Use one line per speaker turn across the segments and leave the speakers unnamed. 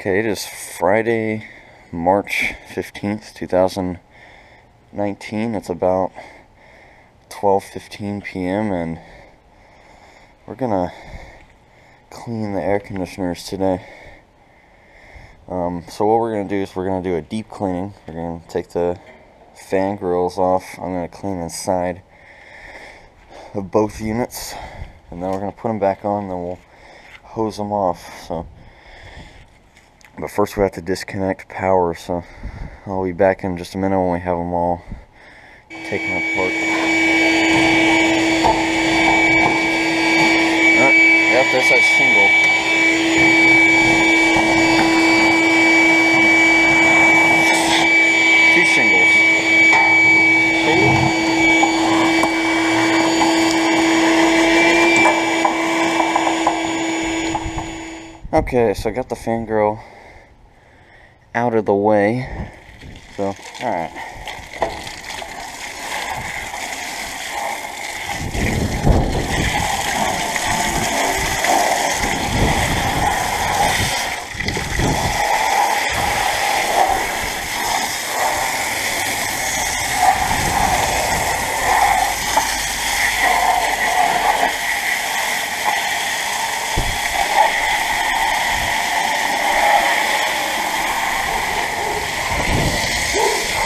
Okay, it is Friday, March 15th, 2019. It's about 12:15 p.m. and we're gonna clean the air conditioners today. So what we're gonna do is we're gonna do a deep cleaning. We're gonna take the fan grills off. I'm gonna clean inside of both units, and then we're gonna put them back on, and then we'll hose them off. But first we have to disconnect power, so I'll be back in just a minute when we have them all taken apart. Yep, that's that shingle. Two shingles. Okay, so I got the fan grill out of the way. So, alright.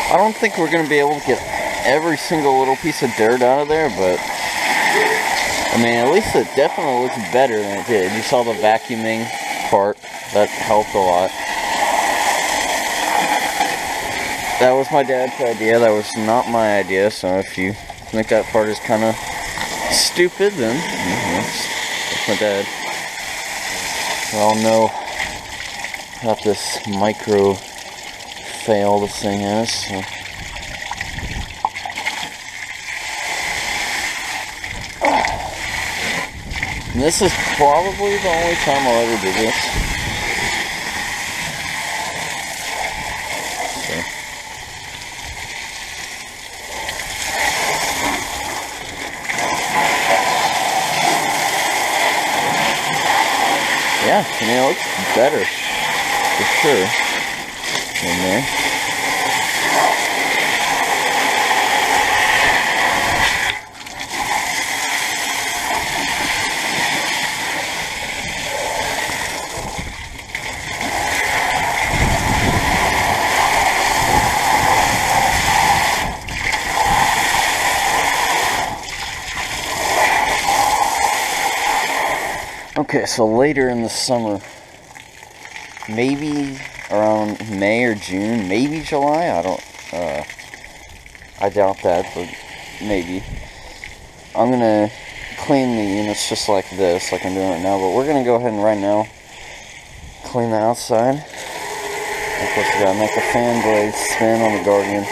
I don't think we're going to be able to get every single little piece of dirt out of there, but I mean, at least it definitely looks better than it did. You saw the vacuuming part. That helped a lot. That was my dad's idea. That was not my idea, so if you think that part is kind of stupid, then that's my dad. We all know about this micro fail this thing is. So. And this is probably the only time I'll ever do this. So. Yeah, I mean, it looks better for sure in there. Okay, so later in the summer, maybe around May or June, maybe July, I doubt that, but maybe. I'm gonna clean the units just like this, like I'm doing right now, but we're gonna go ahead and right now clean the outside. Of course, we gotta make the fan blades spin on the Guardian.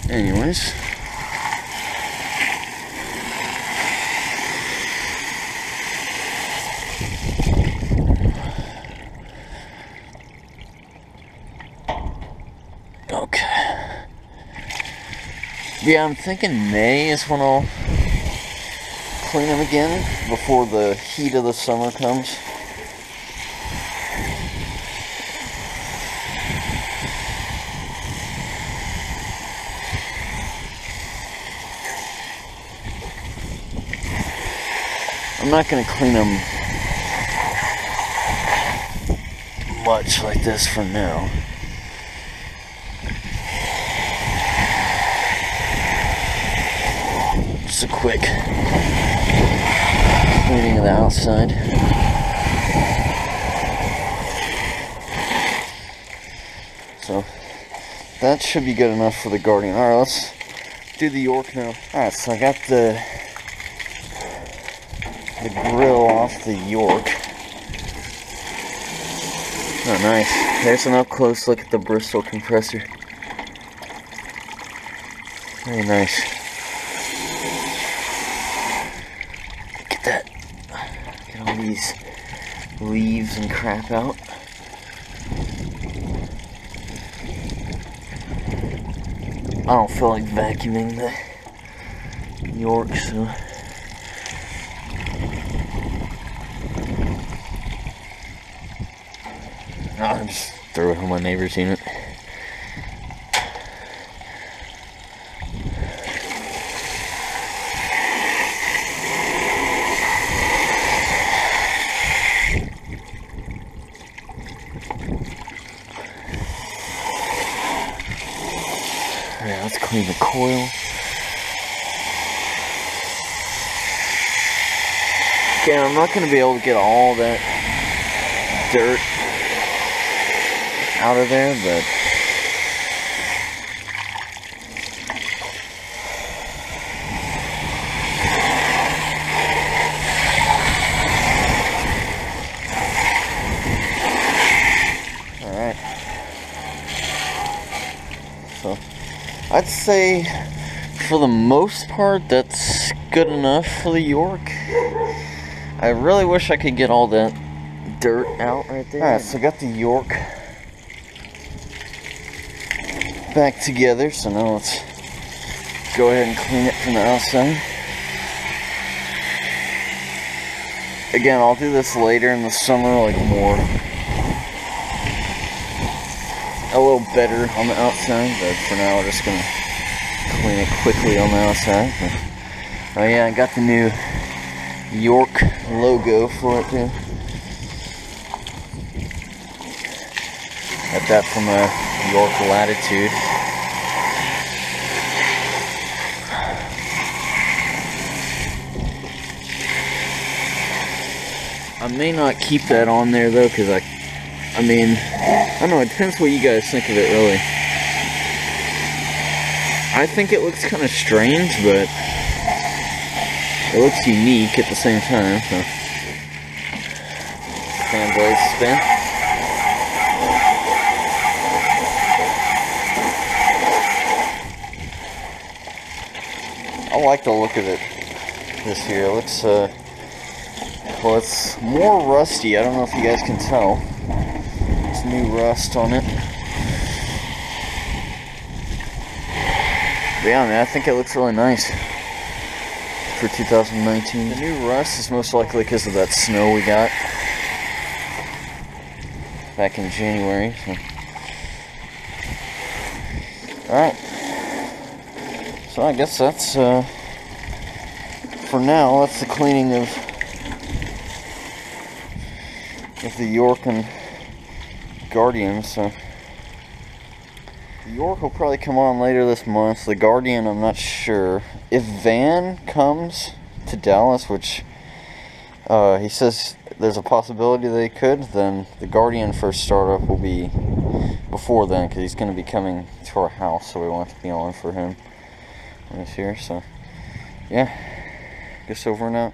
Anyways, okay. Yeah, I'm thinking May is when I'll clean them again before the heat of the summer comes. I'm not going to clean them much like this for now. Just a quick cleaning of the outside. So that should be good enough for the Guardian. Alright, let's do the York now. Alright, so I got the grill off the York. Oh, nice. There's an up close look at the Bristol compressor. Very nice. Get that. Get all these leaves and crap out. I don't feel like vacuuming the York, so I'll just throw it on my neighbor's unit. Alright, let's clean the coil. Okay, I'm not going to be able to get all that dirt out of there, but alright. So I'd say for the most part that's good enough for the York. I really wish I could get all that dirt out right there. Alright, so I got the York back together, so now let's go ahead and clean it from the outside. Again, I'll do this later in the summer, like more, a little better on the outside, but for now we're just gonna clean it quickly on the outside. Oh yeah, I got the new York logo for it too. Got that from York Latitude. I may not keep that on there though, because I mean, I don't know, it depends what you guys think of it really. I think it looks kind of strange, but it looks unique at the same time, so. Fan blade spin. I like the look of it this year. It looks, well, it's more rusty. I don't know if you guys can tell. There's new rust on it. But yeah, man, I think it looks really nice for 2019. The new rust is most likely because of that snow we got back in January. So. Alright. So I guess that's, for now, that's the cleaning of the York and Guardian. So the York will probably come on later this month. The Guardian, I'm not sure. If Van comes to Dallas, which he says there's a possibility they could, then the Guardian first startup will be before then, because he's going to be coming to our house, so we want to be on for him when he's here. So yeah, guess over and out.